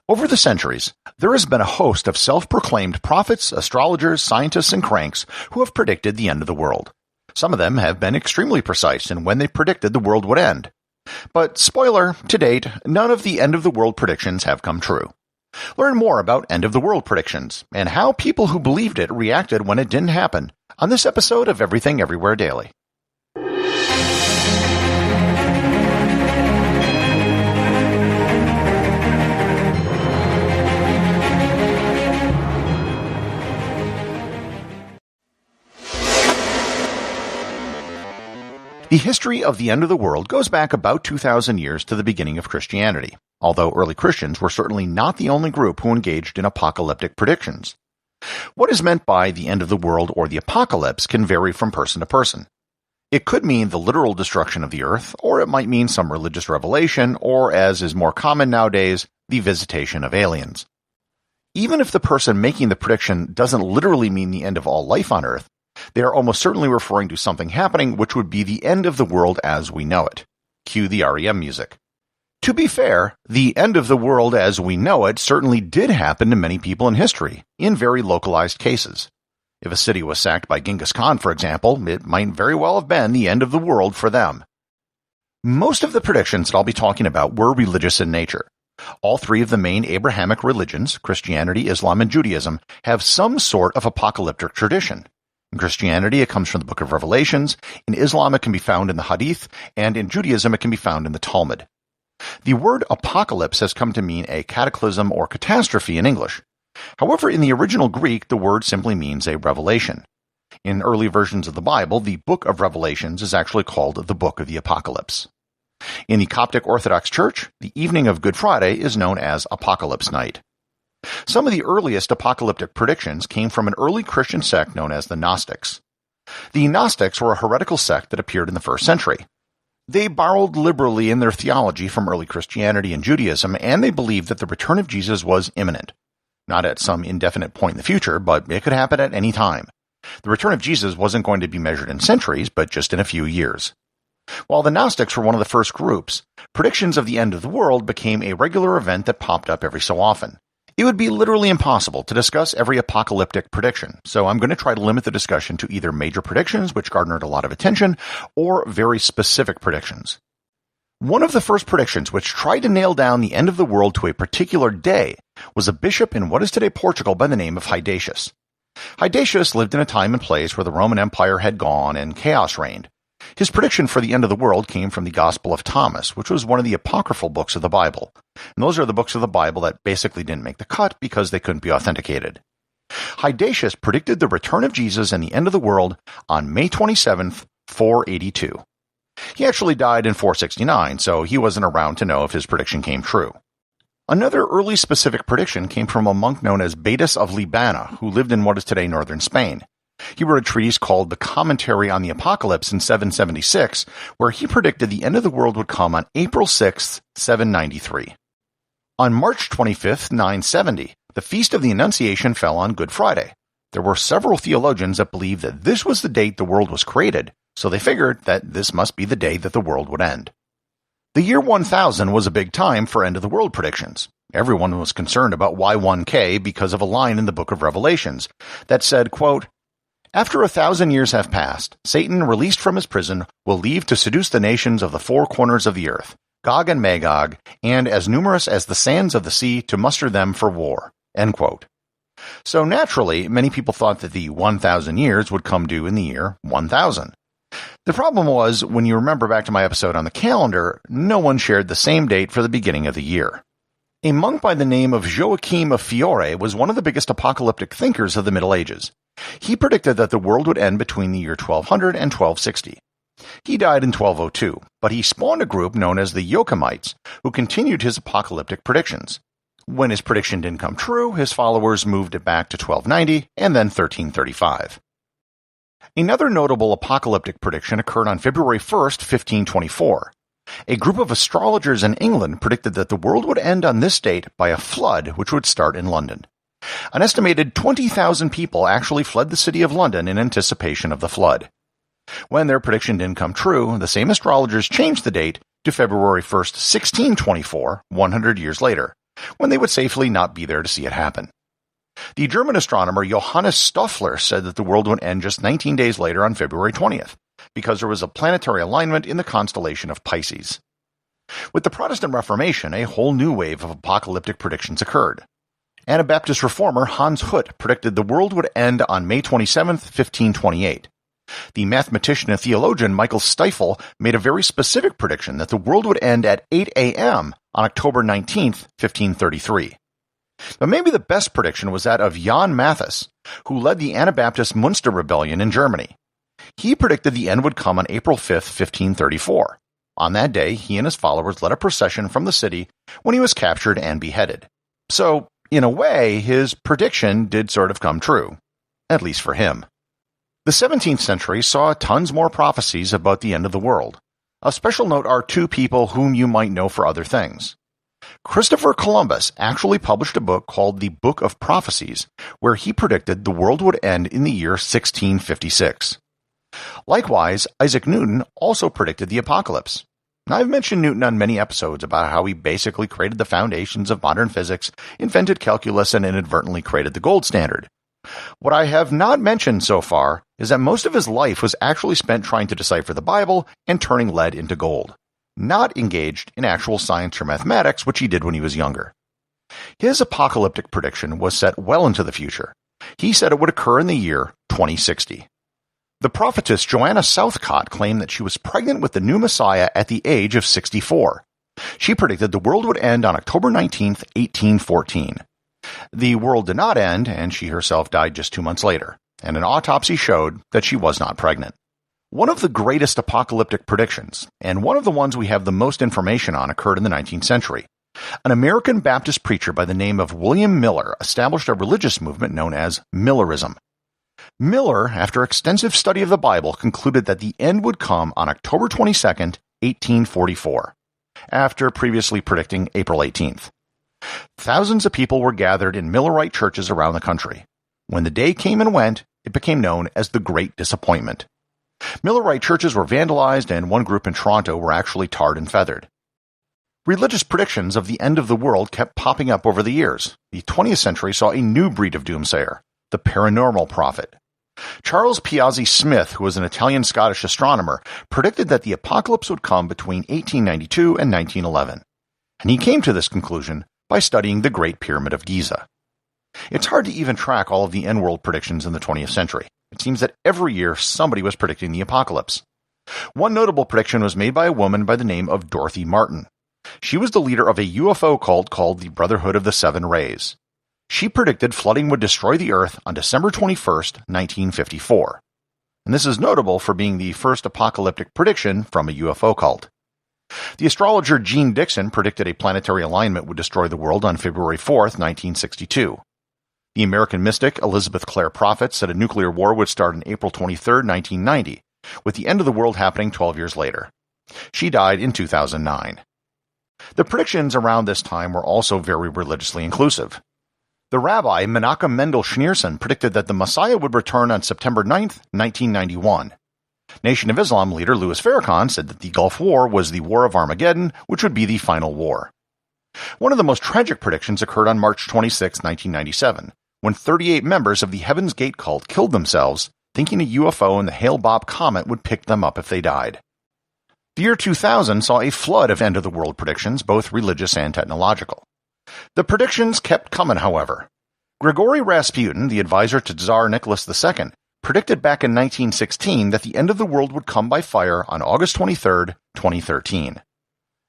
Over the centuries, there has been a host of self-proclaimed prophets, astrologers, scientists, and cranks who have predicted the end of the world. Some of them have been extremely precise in when they predicted the world would end. But spoiler, to date, none of the end-of-the-world predictions have come true. Learn more about end-of-the-world predictions and how people who believed it reacted when it didn't happen on this episode of Everything Everywhere Daily. The history of the end of the world goes back about 2,000 years to the beginning of Christianity, although early Christians were certainly not the only group who engaged in apocalyptic predictions. What is meant by the end of the world or the apocalypse can vary from person to person. It could mean the literal destruction of the earth, or it might mean some religious revelation, or, as is more common nowadays, the visitation of aliens. Even if the person making the prediction doesn't literally mean the end of all life on earth, they are almost certainly referring to something happening which would be the end of the world as we know it. Cue the REM music. To be fair, the end of the world as we know it certainly did happen to many people in history, in very localized cases. If a city was sacked by Genghis Khan, for example, it might very well have been the end of the world for them. Most of the predictions that I'll be talking about were religious in nature. All three of the main Abrahamic religions, Christianity, Islam, and Judaism, have some sort of apocalyptic tradition. In Christianity, it comes from the Book of Revelations. In Islam, it can be found in the Hadith, and in Judaism, it can be found in the Talmud. The word apocalypse has come to mean a cataclysm or catastrophe in English. However, in the original Greek, the word simply means a revelation. In early versions of the Bible, the Book of Revelations is actually called the Book of the Apocalypse. In the Coptic Orthodox Church, the evening of Good Friday is known as Apocalypse Night. Some of the earliest apocalyptic predictions came from an early Christian sect known as the Gnostics. The Gnostics were a heretical sect that appeared in the 1st century. They borrowed liberally in their theology from early Christianity and Judaism, and they believed that the return of Jesus was imminent. Not at some indefinite point in the future, but it could happen at any time. The return of Jesus wasn't going to be measured in centuries, but just in a few years. While the Gnostics were one of the first groups, predictions of the end of the world became a regular event that popped up every so often. It would be literally impossible to discuss every apocalyptic prediction, so I'm going to try to limit the discussion to either major predictions, which garnered a lot of attention, or very specific predictions. One of the first predictions which tried to nail down the end of the world to a particular day was a bishop in what is today Portugal by the name of Hydatius. Hydatius lived in a time and place where the Roman Empire had gone and chaos reigned. His prediction for the end of the world came from the Gospel of Thomas, which was one of the apocryphal books of the Bible. And those are the books of the Bible that basically didn't make the cut because they couldn't be authenticated. Hydatius predicted the return of Jesus and the end of the world on May 27th, 482. He actually died in 469, so he wasn't around to know if his prediction came true. Another early specific prediction came from a monk known as Baidas of Libana, who lived in what is today northern Spain. He wrote a treatise called The Commentary on the Apocalypse in 776, where he predicted the end of the world would come on April 6, 793. On March 25, 970, the Feast of the Annunciation fell on Good Friday. There were several theologians that believed that this was the date the world was created, so they figured that this must be the day that the world would end. The year 1000 was a big time for end-of-the-world predictions. Everyone was concerned about Y1K because of a line in the Book of Revelations that said, quote, "After 1,000 years have passed, Satan, released from his prison, will leave to seduce the nations of the four corners of the earth, Gog and Magog, and as numerous as the sands of the sea, to muster them for war." End quote. So naturally, many people thought that the 1,000 years would come due in the year 1000. The problem was, when you remember back to my episode on the calendar, no one shared the same date for the beginning of the year. A monk by the name of Joachim of Fiore was one of the biggest apocalyptic thinkers of the Middle Ages. He predicted that the world would end between the year 1200 and 1260. He died in 1202, but he spawned a group known as the Joachimites, who continued his apocalyptic predictions. When his prediction didn't come true, his followers moved it back to 1290 and then 1335. Another notable apocalyptic prediction occurred on February 1st, 1524. A group of astrologers in England predicted that the world would end on this date by a flood which would start in London. An estimated 20,000 people actually fled the city of London in anticipation of the flood. When their prediction didn't come true, the same astrologers changed the date to February 1st, 1624, 100 years later. when they would safely not be there to see it happen. The German astronomer Johannes Stoffler said that the world would end just 19 days later on February 20th, because there was a planetary alignment in the constellation of Pisces. With the Protestant Reformation, a whole new wave of apocalyptic predictions occurred. Anabaptist reformer Hans Hut predicted the world would end on May 27, 1528. The mathematician and theologian Michael Stiefel made a very specific prediction that the world would end at 8 a.m. on October 19, 1533. But maybe the best prediction was that of Jan Mathis, who led the Anabaptist Munster Rebellion in Germany. He predicted the end would come on April 5, 1534. On that day, he and his followers led a procession from the city when he was captured and beheaded. So, in a way, his prediction did sort of come true, at least for him. The 17th century saw tons more prophecies about the end of the world. Of special note are two people whom you might know for other things. Christopher Columbus actually published a book called The Book of Prophecies, where he predicted the world would end in the year 1656. Likewise, Isaac Newton also predicted the apocalypse. I've mentioned Newton on many episodes about how he basically created the foundations of modern physics, invented calculus, and inadvertently created the gold standard. What I have not mentioned so far is that most of his life was actually spent trying to decipher the Bible and turning lead into gold, not engaged in actual science or mathematics, which he did when he was younger. His apocalyptic prediction was set well into the future. He said it would occur in the year 2060. The prophetess Joanna Southcott claimed that she was pregnant with the new Messiah at the age of 64. She predicted the world would end on October 19, 1814. The world did not end, and she herself died just 2 months later, and an autopsy showed that she was not pregnant. One of the greatest apocalyptic predictions, and one of the ones we have the most information on, occurred in the 19th century. An American Baptist preacher by the name of William Miller established a religious movement known as Millerism. Miller, after extensive study of the Bible, concluded that the end would come on October 22, 1844, after previously predicting April 18th. Thousands of people were gathered in Millerite churches around the country. When the day came and went, it became known as the Great Disappointment. Millerite churches were vandalized, and one group in Toronto were actually tarred and feathered. Religious predictions of the end of the world kept popping up over the years. The 20th century saw a new breed of doomsayer, the paranormal prophet. Charles Piazzi Smith, who was an Italian-Scottish astronomer, predicted that the apocalypse would come between 1892 and 1911. And he came to this conclusion by studying the Great Pyramid of Giza. It's hard to even track all of the end-world predictions in the 20th century. It seems that every year somebody was predicting the apocalypse. One notable prediction was made by a woman by the name of Dorothy Martin. She was the leader of a UFO cult called the Brotherhood of the Seven Rays. She predicted flooding would destroy the Earth on December 21st, 1954. And this is notable for being the first apocalyptic prediction from a UFO cult. The astrologer Jean Dixon predicted a planetary alignment would destroy the world on February 4th, 1962. The American mystic Elizabeth Clare Prophet said a nuclear war would start on April 23, 1990, with the end of the world happening 12 years later. She died in 2009. The predictions around this time were also very religiously inclusive. The rabbi Menachem Mendel Schneerson predicted that the Messiah would return on September 9, 1991. Nation of Islam leader Louis Farrakhan said that the Gulf War was the War of Armageddon, which would be the final war. One of the most tragic predictions occurred on March 26, 1997, when 38 members of the Heaven's Gate cult killed themselves, thinking a UFO and the Hale-Bopp comet would pick them up if they died. The year 2000 saw a flood of end-of-the-world predictions, both religious and technological. The predictions kept coming, however. Grigory Rasputin, the advisor to Tsar Nicholas II, predicted back in 1916 that the end of the world would come by fire on August 23, 2013.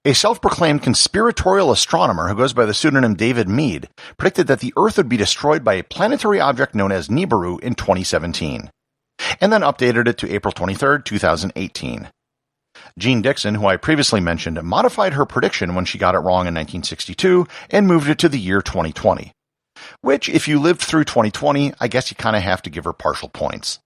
A self-proclaimed conspiratorial astronomer who goes by the pseudonym David Meade predicted that the Earth would be destroyed by a planetary object known as Nibiru in 2017, and then updated it to April 23, 2018. Jean Dixon, who I previously mentioned, modified her prediction when she got it wrong in 1962 and moved it to the year 2020. Which, if you lived through 2020, I guess you kind of have to give her partial points.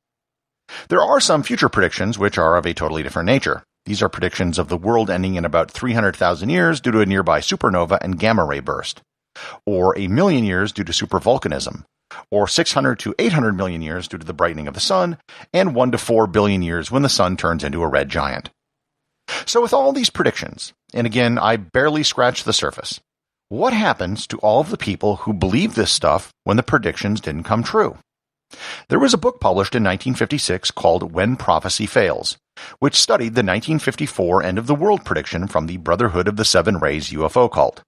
There are some future predictions which are of a totally different nature. These are predictions of the world ending in about 300,000 years due to a nearby supernova and gamma-ray burst, or 1,000,000 years due to supervolcanism, or 600 to 800 million years due to the brightening of the sun, and 1 to 4 billion years when the sun turns into a red giant. So with all these predictions, and again, I barely scratched the surface, What happens to all of the people who believed this stuff when the predictions didn't come true? There was a book published in 1956 called When Prophecy Fails, which studied the 1954 end-of-the-world prediction from the Brotherhood of the Seven Rays UFO cult.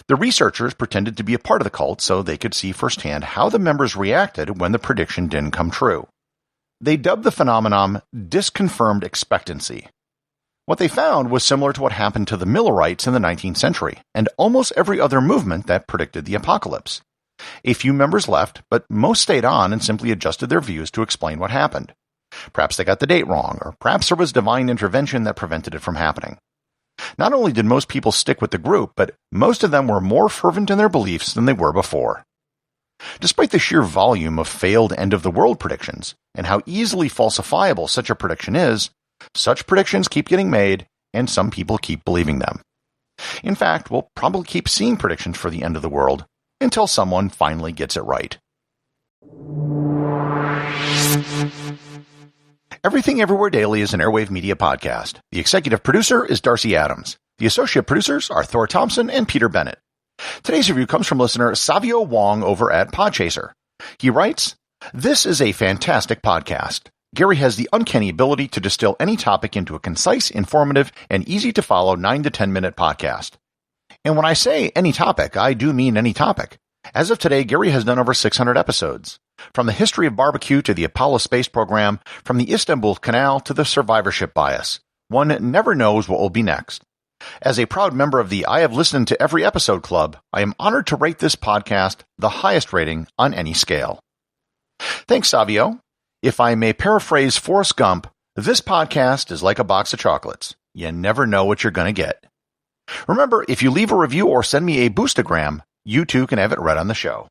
The researchers pretended to be a part of the cult so they could see firsthand how the members reacted when the prediction didn't come true. They dubbed the phenomenon disconfirmed expectancy. What they found was similar to what happened to the Millerites in the 19th century, and almost every other movement that predicted the apocalypse. A few members left, but most stayed on and simply adjusted their views to explain what happened. Perhaps they got the date wrong, or perhaps there was divine intervention that prevented it from happening. Not only did most people stick with the group, but most of them were more fervent in their beliefs than they were before. Despite the sheer volume of failed end-of-the-world predictions, and how easily falsifiable such a prediction is, such predictions keep getting made, and some people keep believing them. In fact, we'll probably keep seeing predictions for the end of the world until someone finally gets it right. Everything Everywhere Daily is an Airwave Media podcast. The executive producer is Darcy Adams. The associate producers are Thor Thomsen and Peter Bennett. Today's review comes from listener Savio Wong over at Podchaser. He writes, "This is a fantastic podcast. Gary has the uncanny ability to distill any topic into a concise, informative, and easy-to-follow 9 to 10-minute podcast. And when I say any topic, I do mean any topic. As of today, Gary has done over 600 episodes. From the history of barbecue to the Apollo space program, from the Istanbul Canal to the survivorship bias. One never knows what will be next. As a proud member of the I Have Listened to Every Episode Club, I am honored to rate this podcast the highest rating on any scale." Thanks, Savio. If I may paraphrase Forrest Gump, this podcast is like a box of chocolates. You never know what you're going to get. Remember, if you leave a review or send me a boostagram, you too can have it read on the show.